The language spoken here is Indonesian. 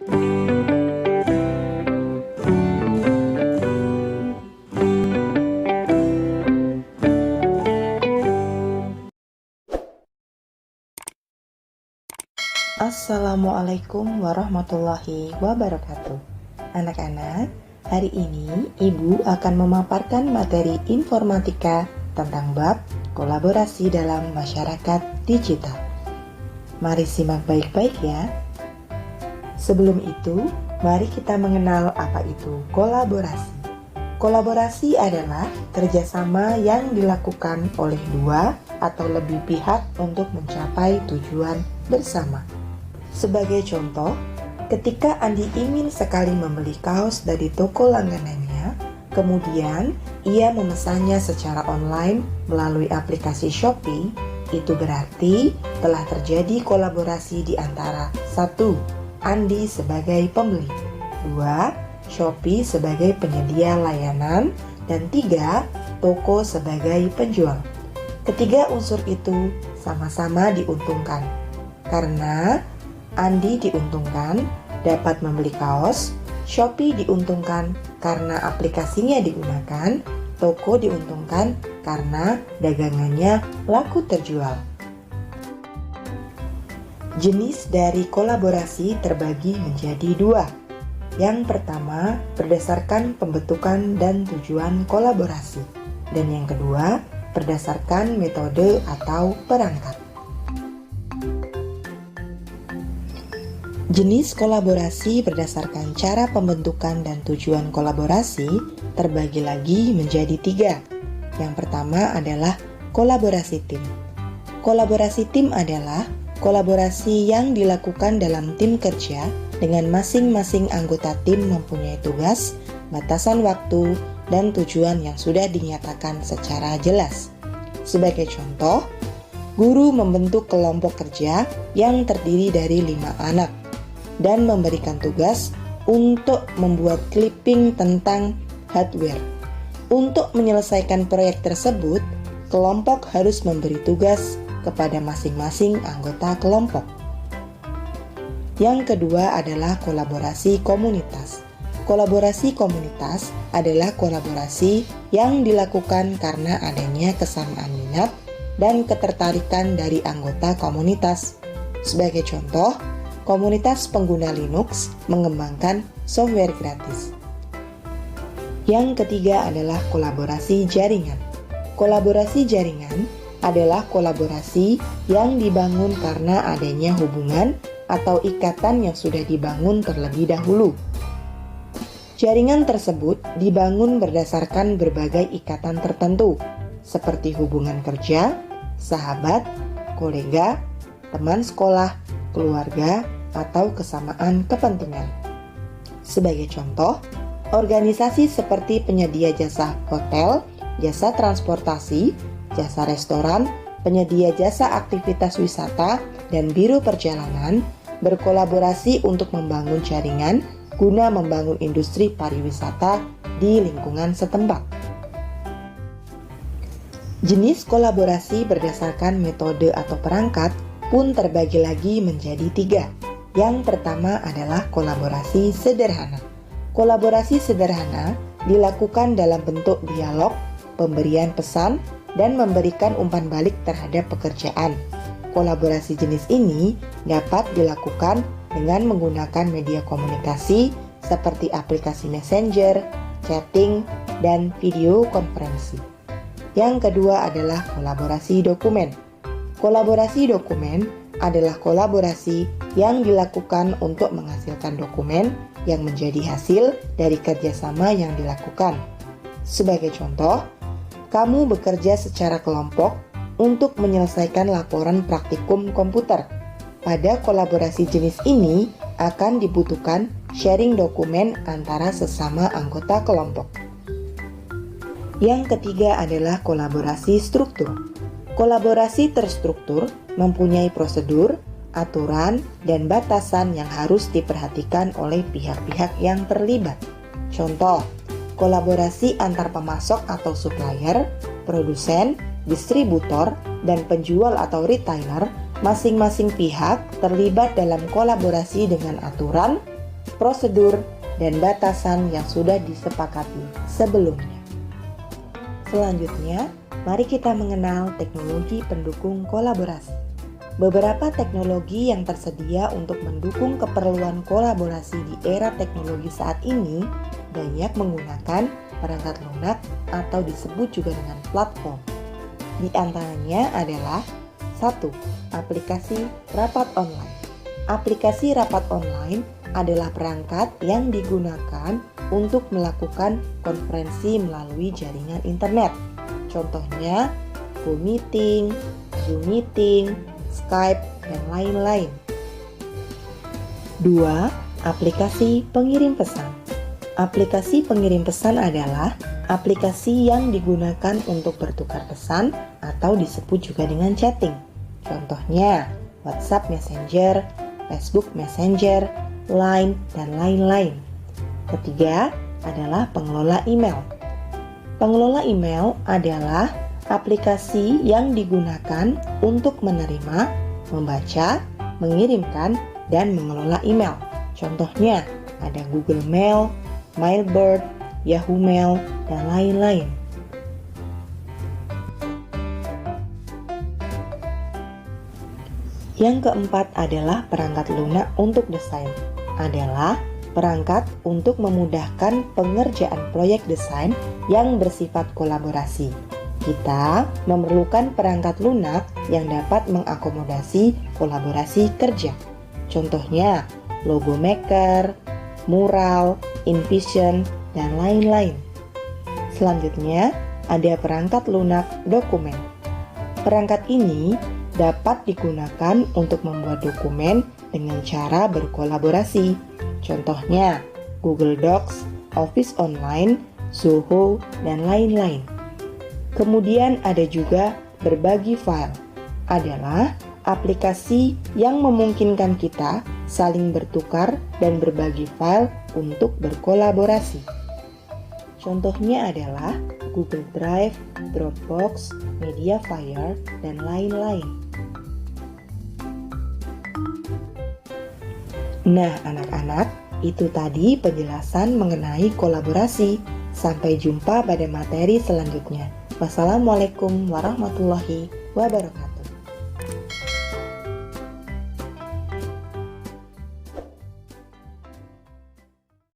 Assalamualaikum warahmatullahi wabarakatuh. Anak-anak, hari ini Ibu akan memaparkan materi informatika tentang bab kolaborasi dalam masyarakat digital. Mari simak baik-baik ya. Sebelum itu, mari kita mengenal apa itu kolaborasi. Kolaborasi adalah kerjasama yang dilakukan oleh dua atau lebih pihak untuk mencapai tujuan bersama. Sebagai contoh, ketika Andi ingin sekali membeli kaos dari toko langganannya, kemudian ia memesannya secara online melalui aplikasi Shopee, itu berarti telah terjadi kolaborasi di antara 1. Andi sebagai pembeli, 2. Shopee sebagai penyedia layanan, dan 3. Toko sebagai penjual. Ketiga unsur itu sama-sama diuntungkan, karena Andi diuntungkan dapat membeli kaos, Shopee diuntungkan karena aplikasinya digunakan, toko diuntungkan karena dagangannya laku terjual. Jenis dari kolaborasi terbagi menjadi 2. Yang pertama, berdasarkan pembentukan dan tujuan kolaborasi, dan yang kedua, berdasarkan metode atau perangkat. Jenis kolaborasi berdasarkan cara pembentukan dan tujuan kolaborasi terbagi lagi menjadi 3. Yang pertama adalah kolaborasi tim. Kolaborasi tim adalah kolaborasi yang dilakukan dalam tim kerja dengan masing-masing anggota tim mempunyai tugas, batasan waktu, dan tujuan yang sudah dinyatakan secara jelas. Sebagai contoh, guru membentuk kelompok kerja yang terdiri dari 5 anak dan memberikan tugas untuk membuat clipping tentang hardware. Untuk menyelesaikan proyek tersebut, kelompok harus memberi tugas kepada masing-masing anggota kelompok. Yang kedua adalah kolaborasi komunitas. Kolaborasi komunitas adalah kolaborasi yang dilakukan karena adanya kesamaan minat dan ketertarikan dari anggota komunitas. Sebagai contoh, komunitas pengguna Linux mengembangkan software gratis. Yang ketiga adalah kolaborasi jaringan. Kolaborasi jaringan adalah kolaborasi yang dibangun karena adanya hubungan atau ikatan yang sudah dibangun terlebih dahulu. Jaringan tersebut dibangun berdasarkan berbagai ikatan tertentu, seperti hubungan kerja, sahabat, kolega, teman sekolah, keluarga, atau kesamaan kepentingan. Sebagai contoh, organisasi seperti penyedia jasa hotel, jasa transportasi, jasa restoran, penyedia jasa aktivitas wisata, dan biro perjalanan berkolaborasi untuk membangun jaringan guna membangun industri pariwisata di lingkungan setempat. Jenis kolaborasi berdasarkan metode atau perangkat pun terbagi lagi menjadi 3. Yang pertama adalah kolaborasi sederhana. Kolaborasi sederhana dilakukan dalam bentuk dialog, pemberian pesan, dan memberikan umpan balik terhadap pekerjaan. Kolaborasi jenis ini dapat dilakukan dengan menggunakan media komunikasi seperti aplikasi messenger, chatting, dan video konferensi. Yang kedua adalah kolaborasi dokumen. Kolaborasi dokumen adalah kolaborasi yang dilakukan untuk menghasilkan dokumen yang menjadi hasil dari kerjasama yang dilakukan. Sebagai contoh, kamu bekerja secara kelompok untuk menyelesaikan laporan praktikum komputer. Pada kolaborasi jenis ini akan dibutuhkan sharing dokumen antara sesama anggota kelompok. Yang ketiga adalah kolaborasi struktur. Kolaborasi terstruktur mempunyai prosedur, aturan, dan batasan yang harus diperhatikan oleh pihak-pihak yang terlibat. Contoh, kolaborasi antar pemasok atau supplier, produsen, distributor, dan penjual atau retailer, masing-masing pihak terlibat dalam kolaborasi dengan aturan, prosedur, dan batasan yang sudah disepakati sebelumnya. Selanjutnya, mari kita mengenal teknologi pendukung kolaborasi. Beberapa teknologi yang tersedia untuk mendukung keperluan kolaborasi di era teknologi saat ini banyak menggunakan perangkat lunak atau disebut juga dengan platform. Di antaranya adalah 1. Aplikasi rapat online. Aplikasi rapat online adalah perangkat yang digunakan untuk melakukan konferensi melalui jaringan internet. Contohnya, Google Meeting, Zoom Meeting, Skype, dan lain-lain. 2. Aplikasi pengirim pesan. Aplikasi pengirim pesan adalah aplikasi yang digunakan untuk bertukar pesan atau disebut juga dengan chatting. Contohnya, WhatsApp Messenger, Facebook Messenger, Line, dan lain-lain. Ketiga adalah pengelola email. Pengelola email adalah aplikasi yang digunakan untuk menerima, membaca, mengirimkan, dan mengelola email. Contohnya ada Google Mail, Mailbird, Yahoo Mail, dan lain-lain. Yang keempat adalah perangkat lunak untuk desain. Adalah perangkat untuk memudahkan pengerjaan proyek desain yang bersifat kolaborasi. Kita memerlukan perangkat lunak yang dapat mengakomodasi kolaborasi kerja. Contohnya, Logo Maker, Mural, InVision, dan lain-lain. Selanjutnya, ada perangkat lunak dokumen. Perangkat ini dapat digunakan untuk membuat dokumen dengan cara berkolaborasi. Contohnya, Google Docs, Office Online, Zoho, dan lain-lain. Kemudian ada juga berbagi file. Adalah aplikasi yang memungkinkan kita saling bertukar dan berbagi file untuk berkolaborasi. Contohnya adalah Google Drive, Dropbox, Mediafire, dan lain-lain. Nah, anak-anak, itu tadi penjelasan mengenai kolaborasi. Sampai jumpa pada materi selanjutnya. Wassalamualaikum warahmatullahi wabarakatuh.